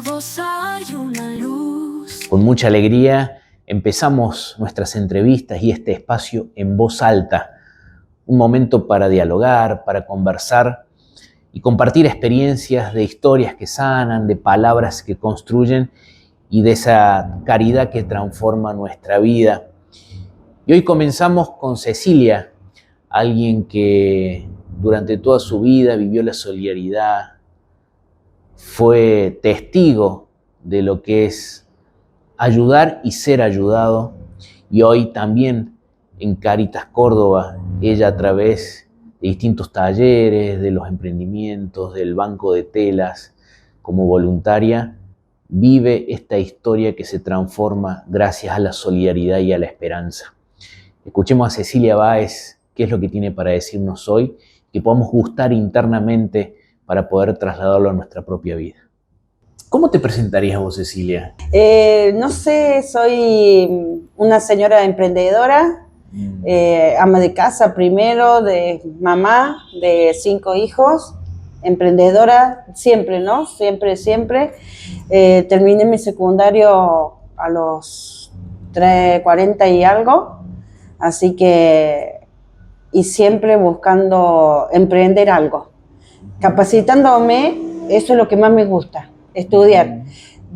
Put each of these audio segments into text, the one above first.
vos hay una luz. Con mucha alegría empezamos nuestras entrevistas y este espacio en voz alta. Un momento para dialogar, para conversar y compartir experiencias de historias que sanan, de palabras que construyen y de esa caridad que transforma nuestra vida. Y hoy comenzamos con Cecilia, alguien que durante toda su vida vivió la solidaridad, fue testigo de lo que es ayudar y ser ayudado, y hoy también en Cáritas Córdoba, ella a través de distintos talleres, de los emprendimientos, del banco de telas, como voluntaria, vive esta historia que se transforma gracias a la solidaridad y a la esperanza. Escuchemos a Cecilia Báez, qué es lo que tiene para decirnos hoy, que podamos gustar internamente para poder trasladarlo a nuestra propia vida. ¿Cómo te presentarías vos, Cecilia? No sé, soy una señora emprendedora, ama de casa primero, de mamá, de 5 hijos, emprendedora siempre, ¿no? Siempre. Terminé mi secundario a los 40 y algo, así que, y siempre buscando emprender algo. Capacitándome, eso es lo que más me gusta, estudiar.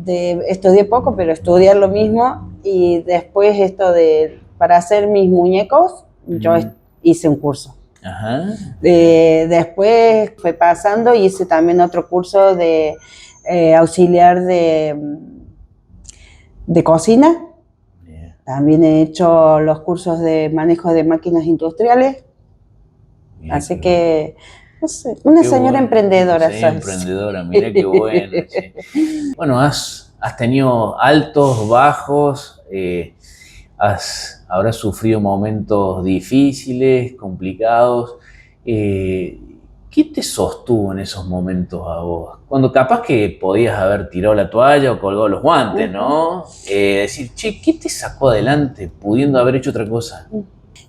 Estudié poco, pero estudiar lo mismo. Y después para hacer mis muñecos, yo hice un curso. Ajá. Después fue pasando y hice también otro curso de auxiliar de cocina. Yeah. También he hecho los cursos de manejo de máquinas industriales. Mira, así que, no sé, una señora bueno. emprendedora. Sí, emprendedora, mira qué bueno. Sí. Bueno, has tenido altos, bajos, habrás sufrido momentos difíciles, complicados. ¿Qué te sostuvo en esos momentos a vos? Cuando capaz que podías haber tirado la toalla o colgado los guantes, ¿no? Decir, che, ¿qué te sacó adelante pudiendo haber hecho otra cosa?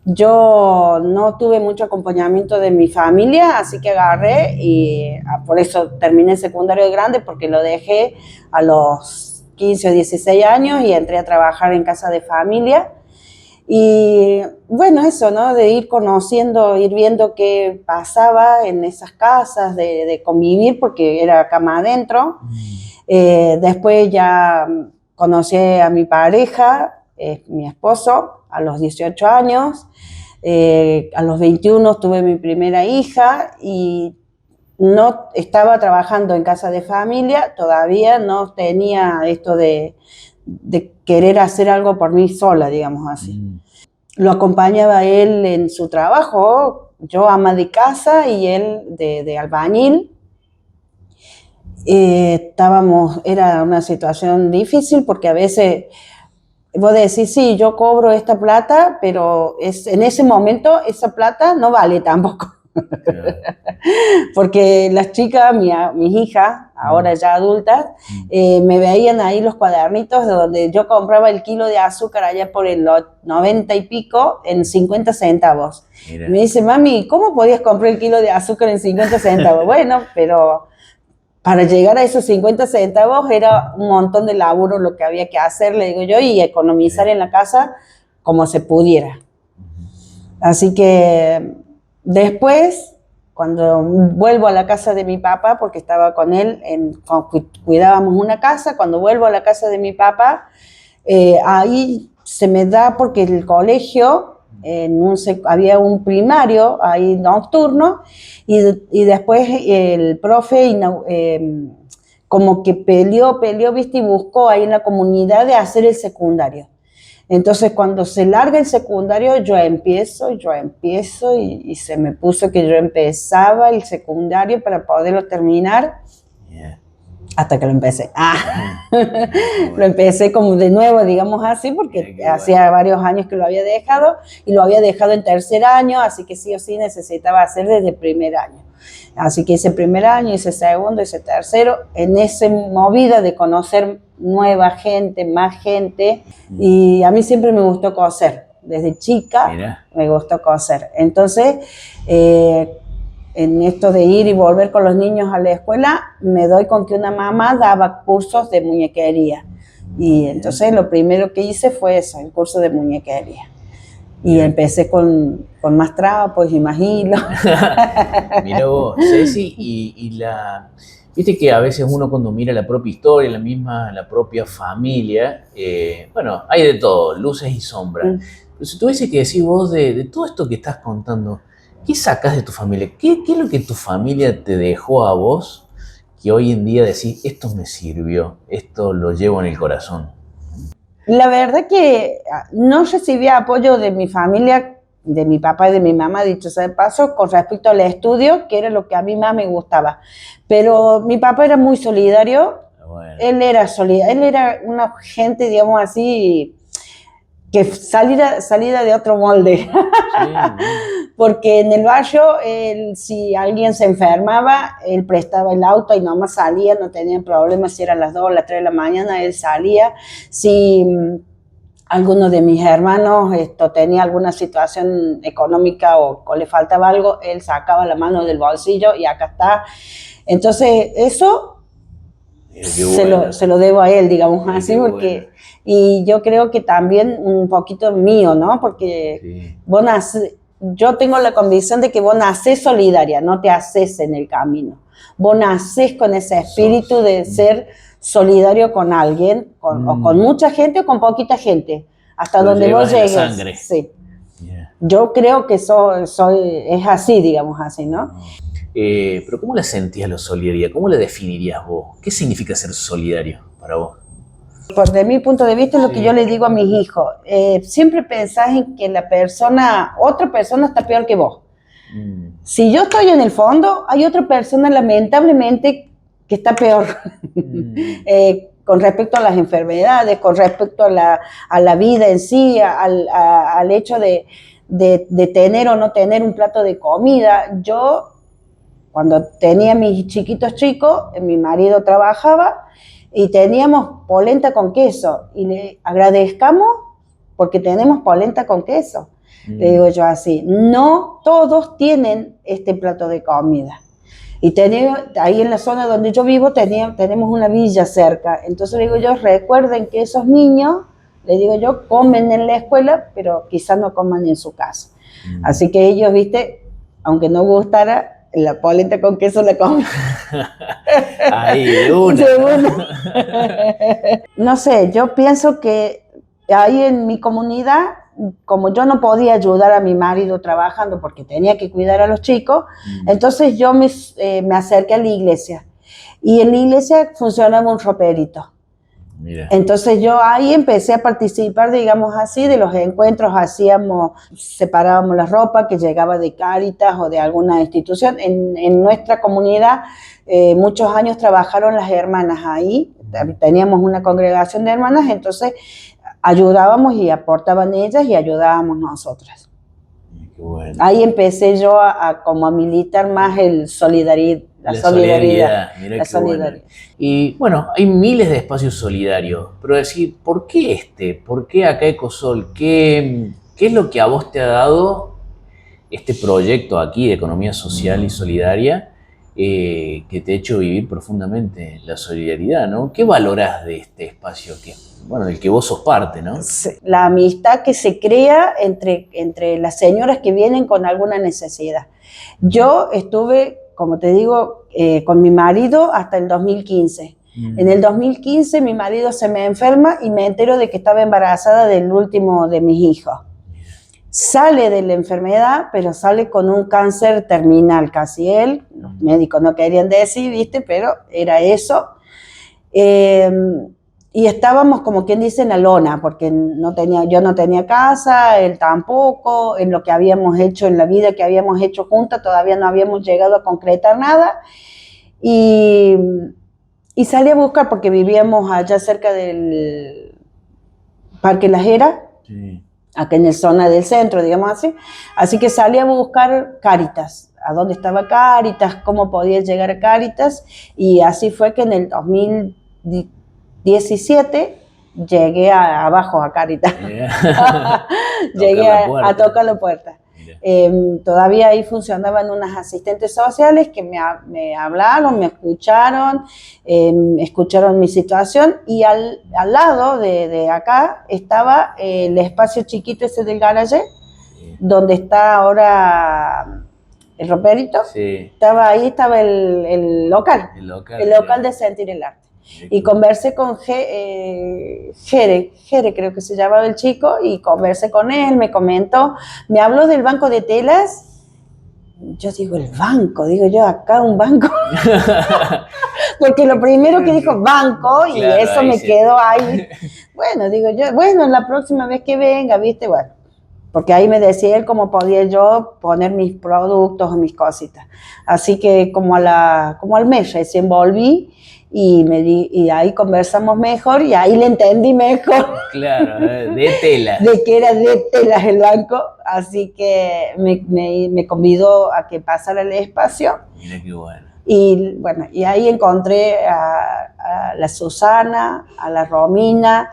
Yo no tuve mucho acompañamiento de mi familia, así que agarré y por eso terminé el secundario de grande, porque lo dejé a los 15 o 16 años y entré a trabajar en casa de familia. Y bueno, eso, ¿no? De ir conociendo, ir viendo qué pasaba en esas casas, de convivir, porque era cama adentro. Después ya conocí a mi pareja, mi esposo, a los 18 años. A los 21 tuve mi primera hija y no estaba trabajando en casa de familia, todavía no tenía esto de querer hacer algo por mí sola, digamos así. Lo acompañaba a él en su trabajo, yo ama de casa y él de albañil. Era una situación difícil porque a veces vos decís, sí, yo cobro esta plata, pero en ese momento esa plata no vale tampoco. Claro. Porque las chicas, mis hijas, ahora ya adultas, me veían ahí los cuadernitos de donde yo compraba el kilo de azúcar allá por el 90 y pico en 50 centavos. Mira. Me dice, mami, ¿cómo podías comprar el kilo de azúcar en 50 centavos? Bueno, pero para llegar a esos 50 centavos era un montón de laburo lo que había que hacer, le digo yo, y economizar en la casa como se pudiera. Así que después, cuando vuelvo a la casa de mi papá, porque estaba con él, cuidábamos una casa, cuando vuelvo a la casa de mi papá, ahí se me da porque el colegio, había un primario ahí nocturno, y después el profe como que peleó, viste, y buscó ahí en la comunidad de hacer el secundario. Entonces, cuando se larga el secundario, yo empiezo y se me puso que yo empezaba el secundario para poderlo terminar. Yeah. Hasta que lo empecé. Lo empecé como de nuevo, digamos así, porque hacía varios años que lo había dejado y lo había dejado en tercer año, así que sí o sí necesitaba hacer desde el primer año. Así que hice primer año, hice segundo, hice tercero, en esa movida de conocer nueva gente, más gente, y a mí siempre me gustó coser. Desde chica. Mira. Me gustó coser. Entonces, en esto de ir y volver con los niños a la escuela, me doy con que una mamá daba cursos de muñequería. Y entonces lo primero que hice fue eso, el curso de muñequería. Y empecé con más trapos y más hilos. Mirá vos, Ceci, viste que a veces uno cuando mira la propia historia, la propia familia, bueno, hay de todo, luces y sombras. Pero si tuviese que decir vos de todo esto que estás contando, ¿qué sacás de tu familia? ¿Qué es lo que tu familia te dejó a vos que hoy en día decís, esto me sirvió, esto lo llevo en el corazón? La verdad que no recibí apoyo de mi familia, de mi papá y de mi mamá, dicho sea de paso, con respecto al estudio, que era lo que a mí más me gustaba. Pero mi papá era muy solidario, bueno. Él era una gente, digamos así, que salida de otro molde. Sí, porque en el barrio, si alguien se enfermaba, él prestaba el auto y nomás salía, no tenía problemas si eran las 2 o las 3 de la mañana, él salía. Si alguno de mis hermanos tenía alguna situación económica o le faltaba algo, él sacaba la mano del bolsillo y acá está. Entonces, eso se lo debo a él, digamos así, porque... Y yo creo que también un poquito mío, ¿no? Porque yo tengo la convicción de que vos nacés solidaria, no te haces en el camino. Vos nacés con ese espíritu de ser solidario con alguien, o con mucha gente o con poquita gente, hasta donde vos llegues. Sangre. Sí. Yeah. Yo creo que es así, digamos así, ¿no? Pero ¿cómo la sentías la solidaridad? ¿Cómo la definirías vos? ¿Qué significa ser solidario para vos? Desde mi punto de vista es lo que yo le digo a mis hijos. Siempre pensás en que otra persona está peor que vos. Si yo estoy en el fondo, hay otra persona lamentablemente que está peor. Con respecto a las enfermedades, con respecto a la vida en sí, al hecho de tener o no tener un plato de comida. Yo, cuando tenía mis chiquitos chicos, mi marido trabajaba, y teníamos polenta con queso, y le agradezcamos porque tenemos polenta con queso. Le digo yo así, no todos tienen este plato de comida. Y ahí en la zona donde yo vivo tenemos una villa cerca. Entonces le digo yo, recuerden que esos niños, le digo yo, comen en la escuela, pero quizás no coman en su casa. Así que ellos, viste, aunque no gustara, la polenta con queso la comen. Ahí, de una. No sé, yo pienso que ahí en mi comunidad, como yo no podía ayudar a mi marido trabajando porque tenía que cuidar a los chicos, entonces yo me acerqué a la iglesia. Y en la iglesia funcionaba un roperito. Mira. Entonces yo ahí empecé a participar, digamos así, de los encuentros. Separábamos la ropa que llegaba de Cáritas o de alguna institución. En nuestra comunidad muchos años trabajaron las hermanas ahí, teníamos una congregación de hermanas, entonces ayudábamos y aportaban ellas y ayudábamos nosotras. Qué bueno. Ahí empecé yo como a militar más la solidaridad. Mira qué bueno. Y bueno, hay miles de espacios solidarios, pero decir, ¿por qué ¿Por qué acá Ecosol? ¿Qué es lo que a vos te ha dado este proyecto aquí de economía social y solidaria que te ha hecho vivir profundamente la solidaridad, ¿no? ¿Qué valorás de este espacio del que vos sos parte, ¿no? La amistad que se crea entre las señoras que vienen con alguna necesidad. Yo estuve, como te digo, con mi marido hasta el 2015. En el 2015 mi marido se me enferma y me entero de que estaba embarazada del último de mis hijos. Sale de la enfermedad, pero sale con un cáncer terminal casi él. Los médicos no querían decir, ¿viste? Pero era eso. Y estábamos, como quien dice, en la lona, porque yo no tenía casa, él tampoco, en lo que habíamos hecho, en la vida que habíamos hecho juntas, todavía no habíamos llegado a concretar nada. Y salí a buscar, porque vivíamos allá cerca del Parque La Jera, sí, acá en la zona del centro, digamos así. Así que salí a buscar Cáritas, a dónde estaba Cáritas, cómo podía llegar a Cáritas, y así fue que en el 2017 llegué abajo a Cáritas. Yeah. Llegué a tocar la puerta. Todavía ahí funcionaban unas asistentes sociales que me hablaron, me escucharon, escucharon mi situación, y al lado de acá estaba el espacio chiquito ese del garaje, donde está ahora el roperito. Sí. Ahí estaba el local de Sentir el Arte. Y conversé con Jere, creo que se llamaba el chico, y conversé con él, me comentó, me habló del banco de telas. Yo digo, el banco, digo yo, acá un banco. Porque lo primero que dijo, banco, y claro, eso me quedó ahí. Bueno, digo yo, bueno, la próxima vez que venga, ¿viste? Bueno, porque ahí me decía él cómo podía yo poner mis productos o mis cositas. Así que como al mes recién volví, y ahí conversamos mejor, y ahí le entendí mejor. Claro, de telas. De que era de telas el banco, así que me convidó a que pasara el espacio. Mira qué bueno. Y bueno, y ahí encontré a la Susana, a la Romina,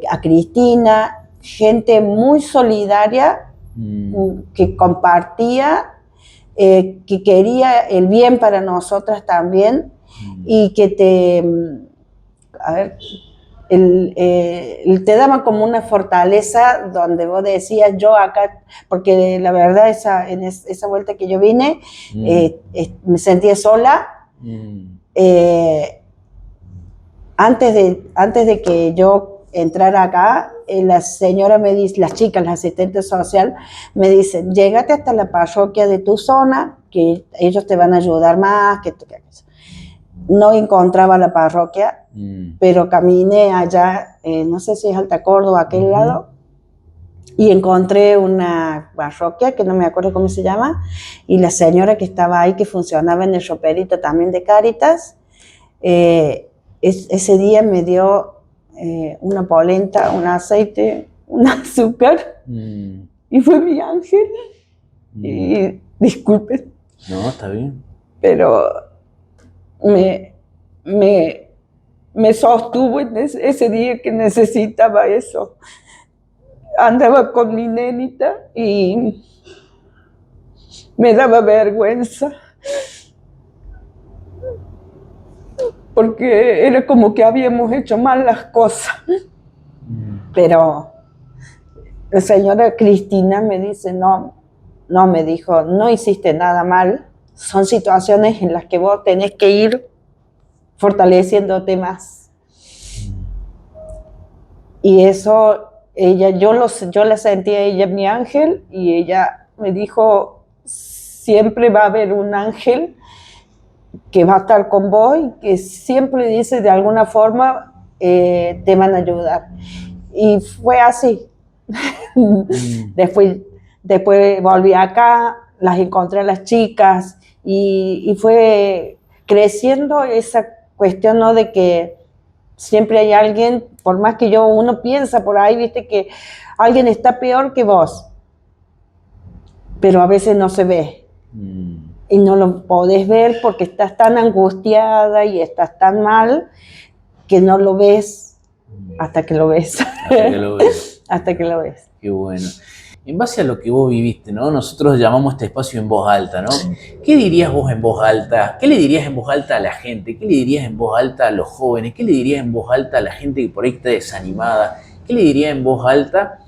a Cristina, gente muy solidaria, que compartía, que quería el bien para nosotras también, y que te daba como una fortaleza donde vos decías, yo acá, porque la verdad en esa vuelta que yo vine, me sentía sola. Antes de que yo entrara acá, la señora me dice, las chicas, las asistentes sociales, me dicen, llégate hasta la parroquia de tu zona, que ellos te van a ayudar más, que no encontraba la parroquia, pero caminé allá, no sé si es Alta Córdoba, aquel lado, y encontré una parroquia que no me acuerdo cómo se llama, y la señora que estaba ahí, que funcionaba en el roperito también de Cáritas, ese día me dio una polenta, un aceite, un azúcar, y fue mi ángel. Y disculpen. No, está bien. Pero me sostuvo en ese día que necesitaba eso. Andaba con mi nenita y me daba vergüenza, porque era como que habíamos hecho mal las cosas. Pero la señora Cristina me dice, no, me dijo, no hiciste nada mal, son situaciones en las que vos tenés que ir fortaleciéndote más. Y eso, yo la sentí a ella mi ángel, y ella me dijo, siempre va a haber un ángel que va a estar con vos, y que siempre dice de alguna forma te van a ayudar. Y fue así. Después volví acá, las encontré a las chicas, y fue creciendo esa cuestión, ¿no? De que siempre hay alguien, por más que uno piensa por ahí, viste, que alguien está peor que vos, pero a veces no se ve. Y no lo podés ver porque estás tan angustiada y estás tan mal que no lo ves hasta que lo ves. Hasta que lo ves. Hasta que lo ves. Qué bueno. En base a lo que vos viviste, ¿no? Nosotros llamamos este espacio en voz alta, ¿no? ¿Qué dirías vos en voz alta? ¿Qué le dirías en voz alta a la gente? ¿Qué le dirías en voz alta a los jóvenes? ¿Qué le dirías en voz alta a la gente que por ahí está desanimada? ¿Qué le dirías en voz alta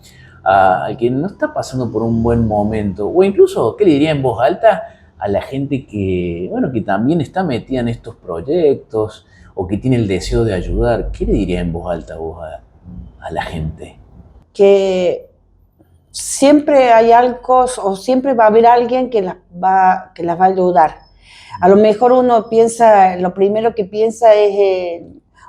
al que no está pasando por un buen momento? O incluso, ¿qué le dirías en voz alta a la gente que, bueno, que también está metida en estos proyectos o que tiene el deseo de ayudar? ¿Qué le dirías en voz alta vos a la gente? Que siempre hay algo, o siempre va a haber alguien que las va a ayudar. A lo mejor uno piensa, lo primero que piensa es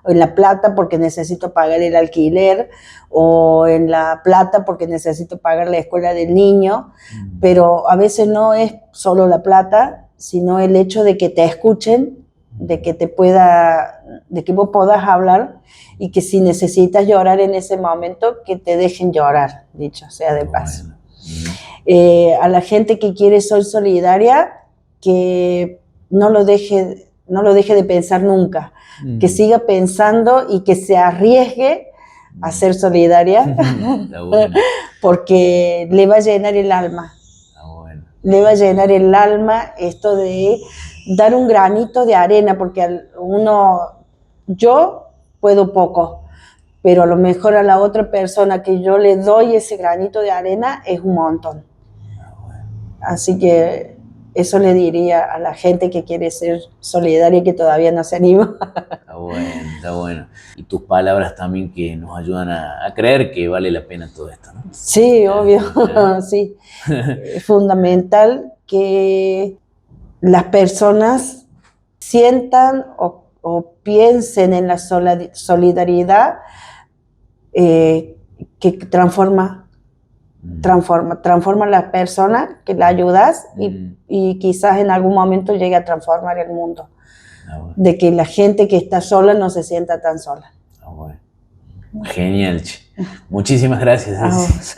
en la plata porque necesito pagar el alquiler, o en la plata porque necesito pagar la escuela del niño, pero a veces no es solo la plata, sino el hecho de que te escuchen, de que vos puedas hablar, y que si necesitas llorar en ese momento, que te dejen llorar, dicho sea de paso. A la gente que quiere ser solidaria, que no lo deje de pensar nunca, que siga pensando y que se arriesgue a ser solidaria, porque le va a llenar el alma. le va a llenar el alma esto de dar un granito de arena, porque yo puedo poco, pero a lo mejor a la otra persona que yo le doy ese granito de arena es un montón. Así que eso le diría a la gente que quiere ser solidaria y que todavía no se anima. Está bueno, está bueno. Y tus palabras también que nos ayudan a creer que vale la pena todo esto, ¿no? Sí, obvio, sí. Es fundamental que las personas sientan o piensen en la solidaridad que transforma a las personas, que la ayudas y quizás en algún momento llegue a transformar el mundo. Bueno. De que la gente que está sola no se sienta tan sola. Bueno. Genial, che. Muchísimas gracias.